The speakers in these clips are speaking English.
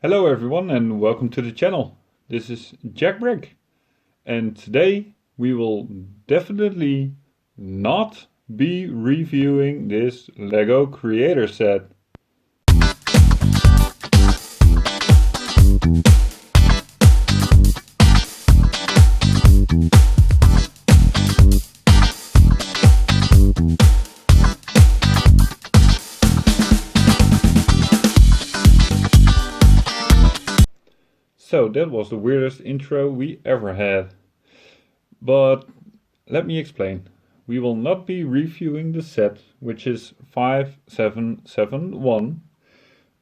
Hello everyone and welcome to the channel. This is Jack Brick and today we will definitely not be reviewing this Lego Creator set. So that was the weirdest intro we ever had. But let me explain. We will not be reviewing the set, which is 5771,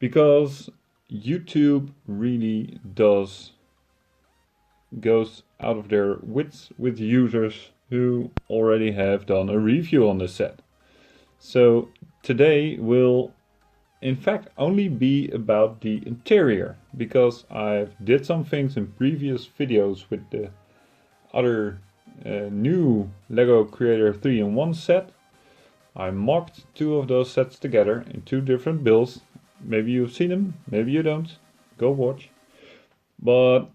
because YouTube really goes out of their wits with users who already have done a review on the set. So today will in fact only be about the interior, because I did some things in previous videos with the other new Lego Creator 3-in-1 set. I mocked two of those sets together in two different builds. Maybe you've seen them, maybe you don't. Go watch. But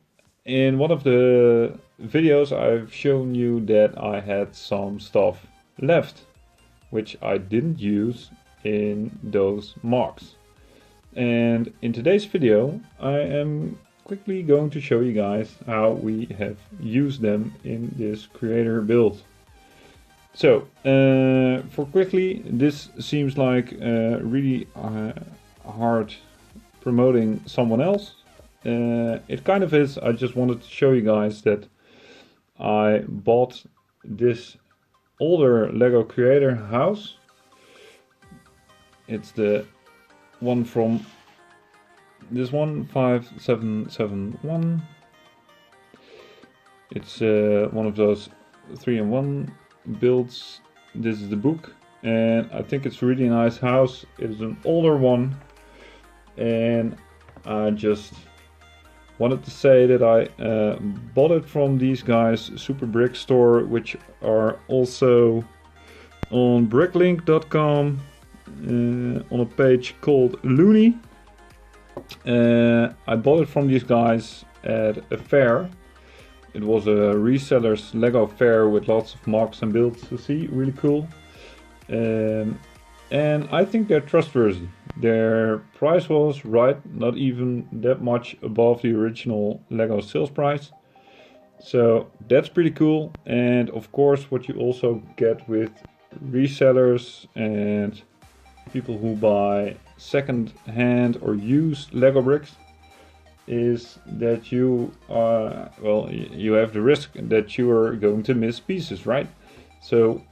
in one of the videos I've shown you that I had some stuff left, which I didn't use in those mocks. And in today's video I am quickly going to show you guys how we have used them in this creator build. So for quickly, this seems like really hard promoting someone else. It kind of is. I just wanted to show you guys that I bought this older Lego Creator house. It's the one from this one, 5771. It's one of those 3-in-1 builds. This is the book, and I think it's a really nice house. It is an older one, and I just wanted to say that I bought it from these guys, Super Brick Store, which are also on bricklink.com. On a page called Looney. I bought it from these guys at a fair. It was a resellers Lego fair with lots of mocks and builds to see. Really cool. And I think they're trustworthy. Their price was right, not even that much above the original Lego sales price. So that's pretty cool. And of course, what you also get with resellers and people who buy second-hand or used Lego bricks is that you you have the risk that you are going to miss pieces, right? So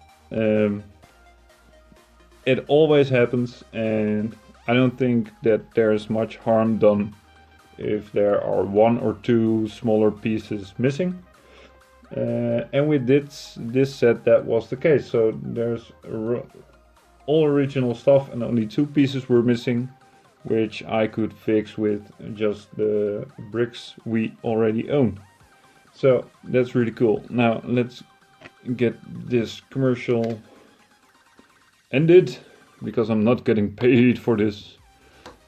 it always happens, and I don't think that there's much harm done if there are one or two smaller pieces missing. And with this set that was the case. So there's all original stuff and only two pieces were missing, which I could fix with just the bricks we already own. So that's really cool. Now let's get this commercial ended, because I'm not getting paid for this.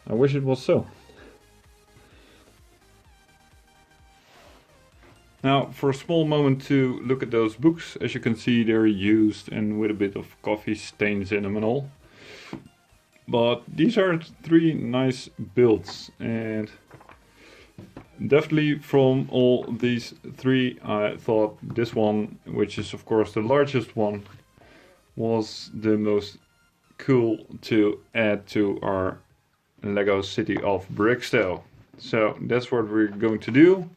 I wish it was so. Now for a small moment to look at those books. As you can see, they're used and with a bit of coffee stains in them and all. But these are three nice builds, and definitely from all these three I thought this one, which is of course the largest one, was the most cool to add to our Lego City of Brickstone. So that's what we're going to do.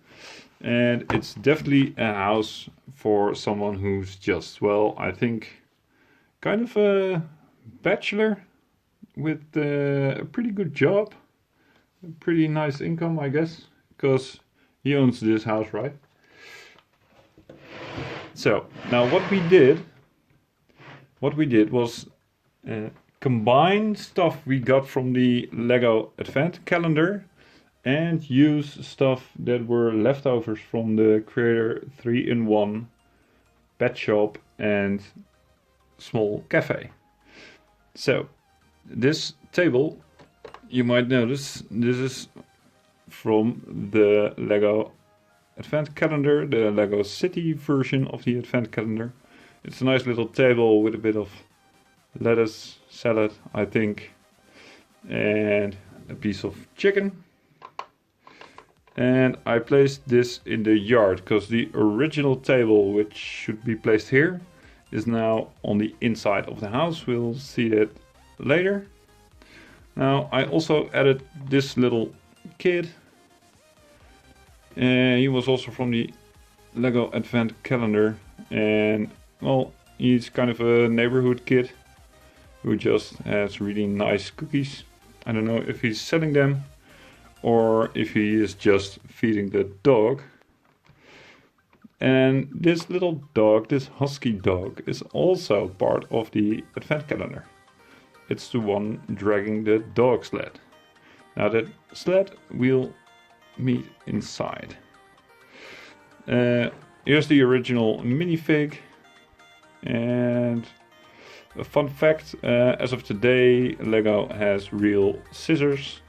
And it's definitely a house for someone who's just, well, I think kind of a bachelor with a pretty good job, a pretty nice income, I guess, because he owns this house, right? So now what we did was combine stuff we got from the Lego Advent Calendar and use stuff that were leftovers from the Creator 3-in-1 pet shop and small cafe. So this table, you might notice, this is from the Lego Advent Calendar, the Lego City version of the Advent Calendar. It's a nice little table with a bit of lettuce, salad, I think, and a piece of chicken. And I placed this in the yard because the original table, which should be placed here, is now on the inside of the house. We'll see that later. Now I also added this little kid. He was also from the Lego Advent Calendar, and well, he's kind of a neighborhood kid who just has really nice cookies. I don't know if he's selling them or if he is just feeding the dog. And this little dog, this husky dog, is also part of the Advent Calendar. It's the one dragging the dog sled. Now that sled we'll meet inside. Here's the original minifig. And a fun fact, as of today, Lego has real scissors.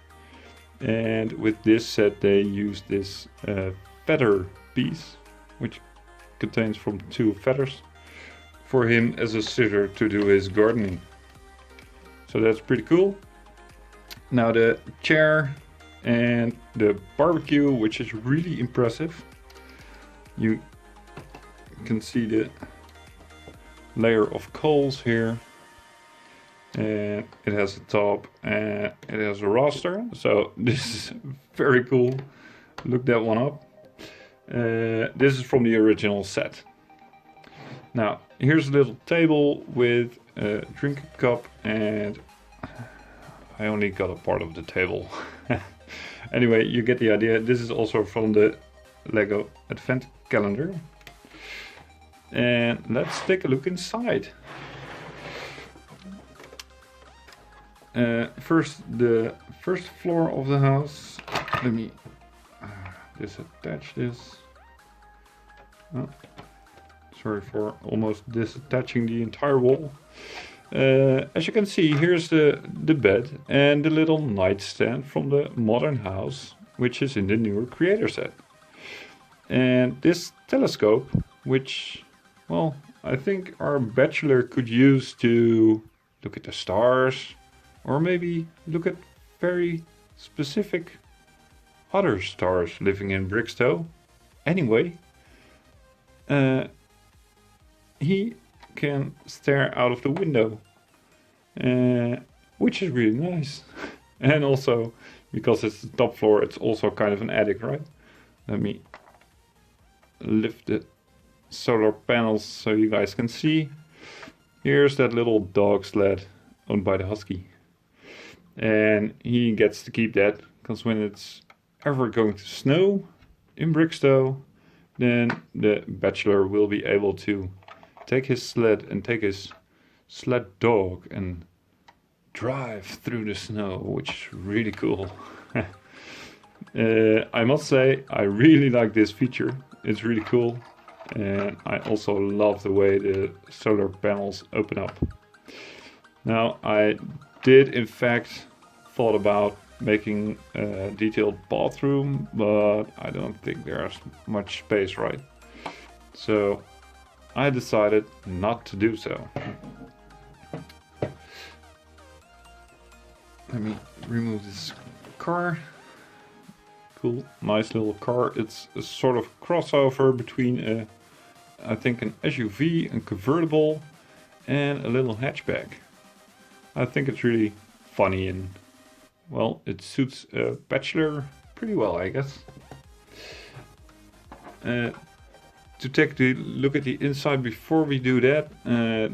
And with this set they use this feather piece, which contains from 2 feathers, for him as a scissor to do his gardening. So that's pretty cool. Now the chair and the barbecue, which is really impressive. You can see the layer of coals here. And it has a top and it has a roster. So this is very cool. Look that one up. This is from the original set. Now here's a little table with a drinking cup, and I only got a part of the table. Anyway, you get the idea. This is also from the Lego Advent Calendar. And let's take a look inside. First, the first floor of the house. Let me disattach this. Oh, sorry for almost disattaching the entire wall. As you can see, here's the bed and the little nightstand from the modern house, which is in the newer creator set. And this telescope, which, well, I think our bachelor could use to look at the stars, or maybe look at very specific other stars living in Brixto. Anyway, he can stare out of the window, which is really nice. And also, because it's the top floor, it's also kind of an attic, right? Let me lift the solar panels so you guys can see. Here's that little dog sled owned by the husky. And he gets to keep that, because when it's ever going to snow in Brixto, then the bachelor will be able to take his sled and take his sled dog and drive through the snow, which is really cool. I must say, I really like this feature. It's really cool. And I also love the way the solar panels open up. Now, I did in fact thought about making a detailed bathroom, but I don't think there's much space, right? So I decided not to do so. Let me remove this car. Cool, nice little car. It's a sort of crossover between I think an SUV, a convertible, and a little hatchback. I think it's really funny, and well, it suits a bachelor pretty well, I guess. To take a look at the inside before we do that,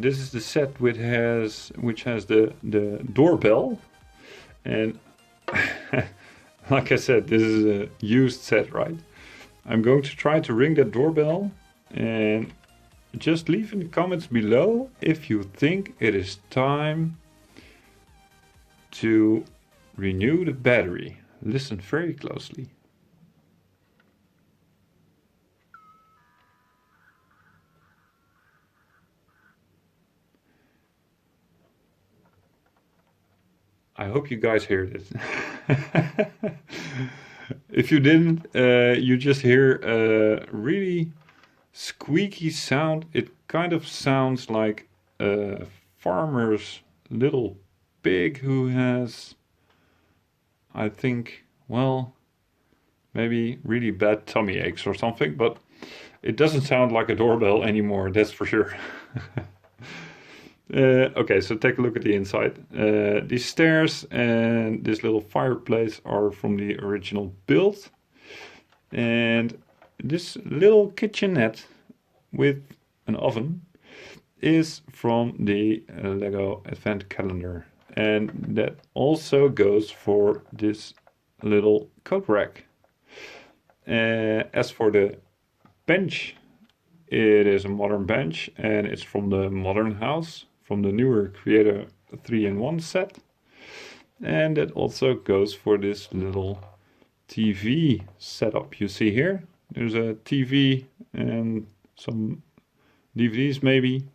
this is the set which has the doorbell, and like I said, this is a used set, right? I'm going to try to ring that doorbell, and just leave in the comments below if you think it is time to renew the battery. Listen very closely. I hope you guys hear this. If you didn't, you just hear a really squeaky sound. It kind of sounds like a farmer's little pig who has, I think, well, maybe really bad tummy aches or something, but it doesn't sound like a doorbell anymore, that's for sure. Okay, so take a look at the inside. These stairs and this little fireplace are from the original build. And this little kitchenette with an oven is from the Lego Advent Calendar. And that also goes for this little coat rack. As for the bench, it is a modern bench and it's from the Modern House, from the newer Creator 3-in-1 set. And it also goes for this little TV setup you see here. There's a TV and some DVDs maybe,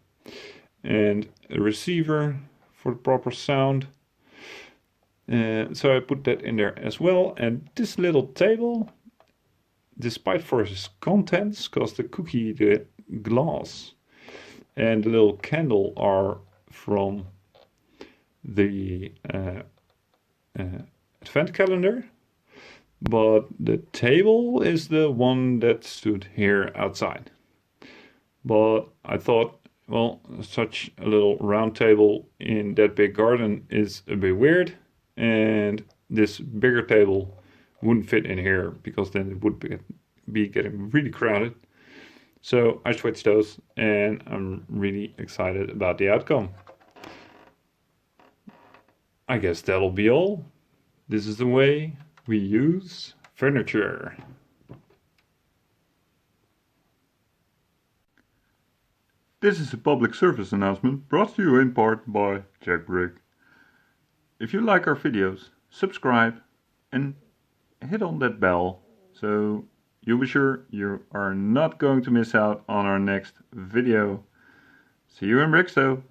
and a receiver for the proper sound. So I put that in there as well. And this little table, despite for its contents, because the cookie, the glass and the little candle are from the Advent Calendar, but the table is the one that stood here outside. But I thought, well, such a little round table in that big garden is a bit weird, and this bigger table wouldn't fit in here because then it would be getting really crowded. So I switched those and I'm really excited about the outcome. I guess that'll be all. This is the way we use furniture. This is a public service announcement brought to you in part by Jack Brick. If you like our videos, subscribe and hit on that bell so you'll be sure you are not going to miss out on our next video. See you in Brixto!